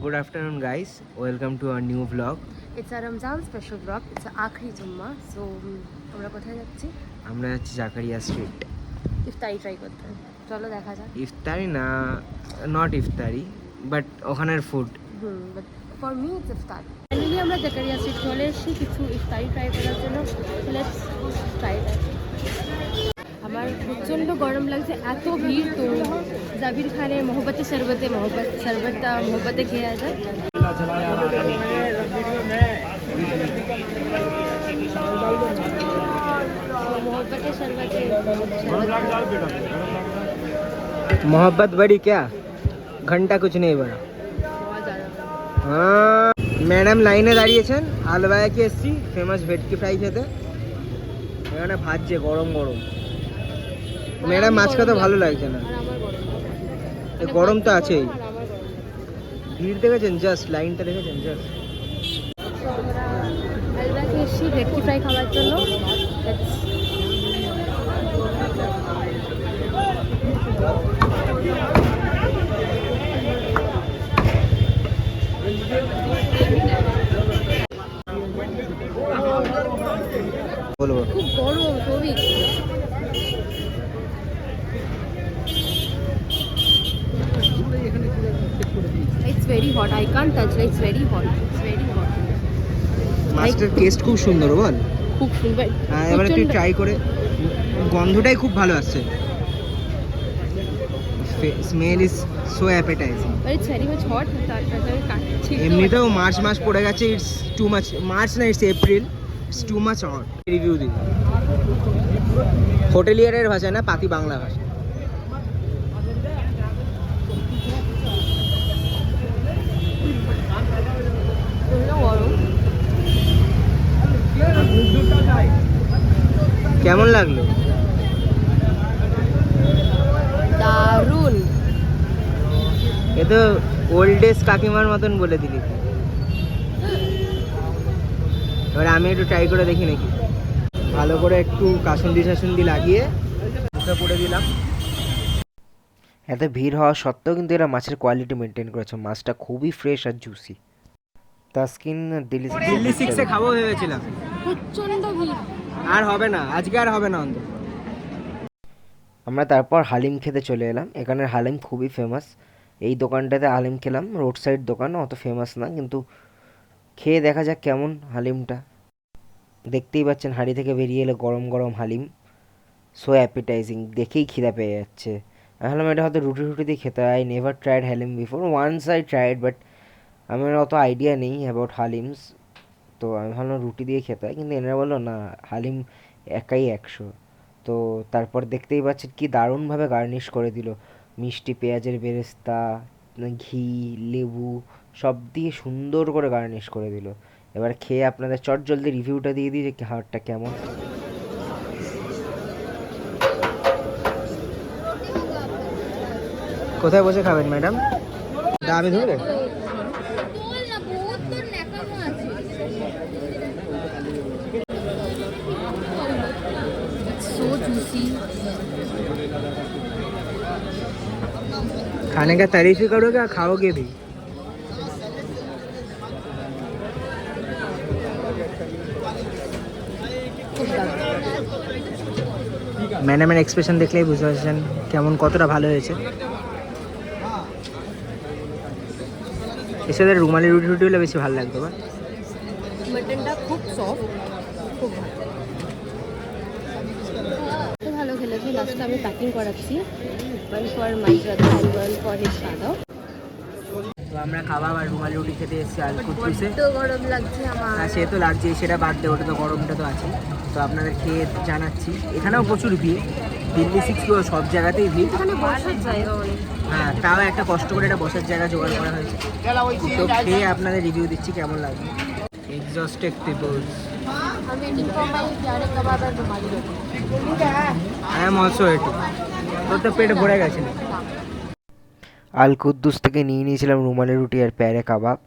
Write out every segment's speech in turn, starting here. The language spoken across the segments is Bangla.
Good afternoon, guys. Welcome to our new vlog. It's a Ramzan special vlog. It's a আখরি জুম্মা. So আমরা কোথায় যাচ্ছি? আমরা যাচ্ছি জাকারিয়া স্ট্রিট। ইফতারি ট্রাই করতে। চলো দেখা যাক। ইফতারি না, নট ইফতারি, বাট ওখানের food. But for me it's iftar. Finally আমরা জাকারিয়া স্ট্রিট চলে এসেছি কিছু ইফতারি ট্রাই করার জন্য। Let's try that. আমার প্রচণ্ড গরম লাগছে, এত ভিড়। তো জাবির খানের মোহব্বতে শরবতে খেয়ে আসা। मोहब्बत बड़ी क्या, घंटा कुछ नहीं बड़ा। হ্যাঁ, ম্যাডাম লাইনে দাঁড়িয়েছেন আলবায়াকে এসছি ফেমাস ভেটকি ফ্রাই খেতে। এখানে ভাজছে গরম গরম। ম্যাডাম মাছটা তো ভালো লাগছে না, গরম তো আছেই। ভিড় দেখেছেন, জাস্ট লাইনটা দেখেছেন জাস্ট। আলবায়াকে এসছি ভেটকি ফ্রাই খাওয়ার জন্য। বলবো খুব গরম সবই। It's very hot. I can't touch it. It's very hot. It's very hot. মাছটার টেস্ট খুব সুন্দর বল। খুব সুন্দর। হ্যাঁ, এবারে তুই ট্রাই করে, গন্ধটাই খুব ভালো আসছে। Smell is so appetizing. But it's very much hot. তারপরে কাটছি। এমনিতেও মার্চ পড়ে গেছে, ইটস টু মাচ। মার্চ না, it's April, it's too much hot. Review দিই হোটেলিয়ারের ভাষায় না, পাতি বাংলা ভাষা। কেমন লাগলো? দারুণ। এ তো ওল্ড এজ কাকিমার মতন বলে দিলি। এবার আমি একটু ট্রাই করে দেখি নাকি। ভালো করে একটু কাসুন্দি লাগিয়ে মুখে পড়ে দিলাম। এত ভিড় হওয়া সত্ত্বেও কিন্তু এরা মাছের কোয়ালিটি মেনটেন করেছে। মাছটা খুবই ফ্রেশ আর জুসি। তাস্কিন দিল্লি সিক্সে খাবো ভেবেছিলাম, প্রচন্ড ভিড়। আর হবে না আজকে, আর হবে না অন্তত। আমরা তারপর হালিম খেতে চলে এলাম। এখানের হালিম খুবই ফেমাস। এই দোকানটাতে হালিম খেলাম, রোড সাইড দোকান, অত ফেমাস না, কিন্তু খেয়ে দেখা যাক কেমন হালিমটা। দেখতেই পাচ্ছেন হাঁড়ি থেকে বেরিয়ে এলো গরম গরম হালিম। সো অ্যাপিটাইজিং, দেখেই খিদা পেয়ে যাচ্ছে। আমি ভাবলাম এটা হয়তো রুটি দিয়ে খেতে হয়। I never tried haleem before, once I tried, but আমার অত আইডিয়া নেই অ্যাবাউট হালিমস। তো আমি ভাবলাম রুটি দিয়ে খেতে হয়, কিন্তু এনারা বললো না, হালিম একাই 100। তো তারপর দেখতেই পাচ্ছেন কি দারুণভাবে গার্নিশ করে দিল। মিষ্টি পেঁয়াজের বেরেস্তা, ঘি, লেবু সব দিয়ে সুন্দর করে গার্নিশ করে দিল। এবার খেয়ে আপনাদের চটজলদি রিভিউটা দিয়ে দিই যে খাবারটা কেমন। কোথায় বসে খাবেন ম্যাডাম? আমি ধরে So juicy. खाने का तारीफ ही करोगे या खाओगे भी? ম্যাডামের এক্সপ্রেশন দেখলেই বুঝতে পারছেন কেমন, কতটা ভালো হয়েছে। এর সাথে রুমালি রুটি হলে বেশি ভালো লাগতো। বা মাটনটা খুব সফট, খুব ভালো খেলেছি। লাস্টে আমি প্যাকিং করাচ্ছি। One for my brother and one for his father. তো আমরা কাবাব আর রুমালি রুটি খেতে এসেছি আল কুদ্দুসে। তো গরম লাগছে আমার। হ্যাঁ, সে তো লাগছে, সেটা বাদ দে, ওটা তো গরমটা তো আছে। তো আপনাদের খেয়ে জানাচ্ছি, এখানেও প্রচুর ভিড়। দিল্লি সিক্স সব জায়গাতেই ভিড়। এখানে বসার জায়গা অনেক। হ্যাঁ, তাও একটা কষ্ট করে একটা বসার জায়গা জোগাড় করা হয়েছে। তো খেয়ে আপনাদের রিভিউ দিচ্ছি কেমন লাগবে। Exhausted peoples. আমি এটিং ফর মাই প্যারে কাবাব আর rumali roti. I am also eating. তোর তো পেট ভরে গেছে না? আল কুদ্দুস থেকে নিয়ে নিয়েছিলাম রুমালি রুটি আর প্যারে কাবাব।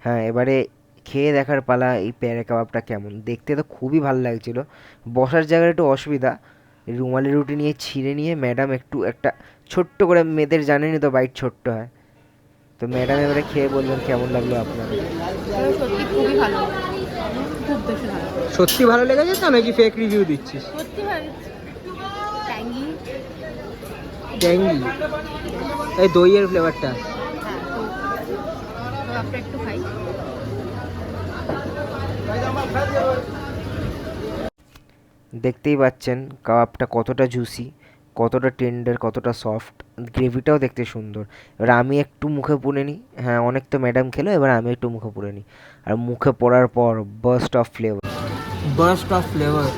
হ্যাঁ, এবারে খেয়ে দেখার পালা এই প্যারে কাবাবটা কেমন। দেখতে তো খুবই ভালো লাগছিল, বসার জায়গার একটু অসুবিধা। রুমালি রুটি নিয়ে ছিঁড়ে নিয়ে ম্যাডাম একটু একটা ছোট্ট করে, মেয়েদের জানেনই তো বাইট ছোট্ট হয়, তো তো ম্যাডাম এবারে খেয়ে বলবেন কেমন লাগলো আপনাদের। সত্যি খুবই ভালো, খুব বেশি ভালো, সত্যি ভালো লেগেছে তো নাকি ফেক রিভিউ দিচ্ছিস? সত্যি ভালো। ট্যাঙ্গি, ট্যাঙ্গি, এই দইয়ের ফ্লেভারটা। হ্যাঁ তো আপনার একটু খাই। দেখতেই পাচ্ছেন কাবাবটা কতটা জুসি, কতটা টেন্ডার, কতটা সফট, গ্রেভিটাও দেখতে সুন্দর। এবার আমি একটু মুখে পুরে নিই, হ্যাঁ অনেক তো ম্যাডাম খেলো, এবার আমি একটু মুখে পুরে নিই। আর মুখে পড়ার পর burst of flavour, burst of flavour.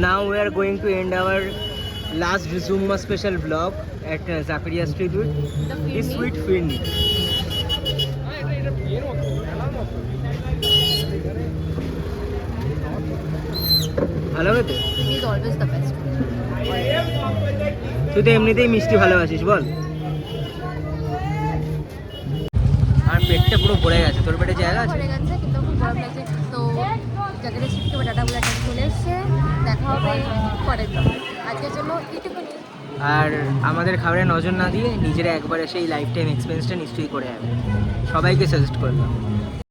Now we are going to end our last Jumma special blog at Zakaria street with this sweet phirni. ভালো হবে তো? Phirni is always the best. তুই তো এমনিতেই মিষ্টি ভালোবাসিস বল। আর পেটটা পুরো ভরে গেছে, তোর পেটে জায়গা আছে? পড়ে গেছে কিন্তু খুব গরম লাগছে। তো জায়গাটা শিফট করে ডাটা বলে একটা চলে এসছে। দেখা হবে পরের ব্লগে। আজকের জন্য এইটুকুনি। আর আমাদের খাবারে নজর না দিয়ে নিজেরা একবার এসে এই লাইফ টাইম এক্সপিরিয়েন্সটা নিশ্চয়ই করে যাবে। সবাইকে সাজেস্ট করলাম।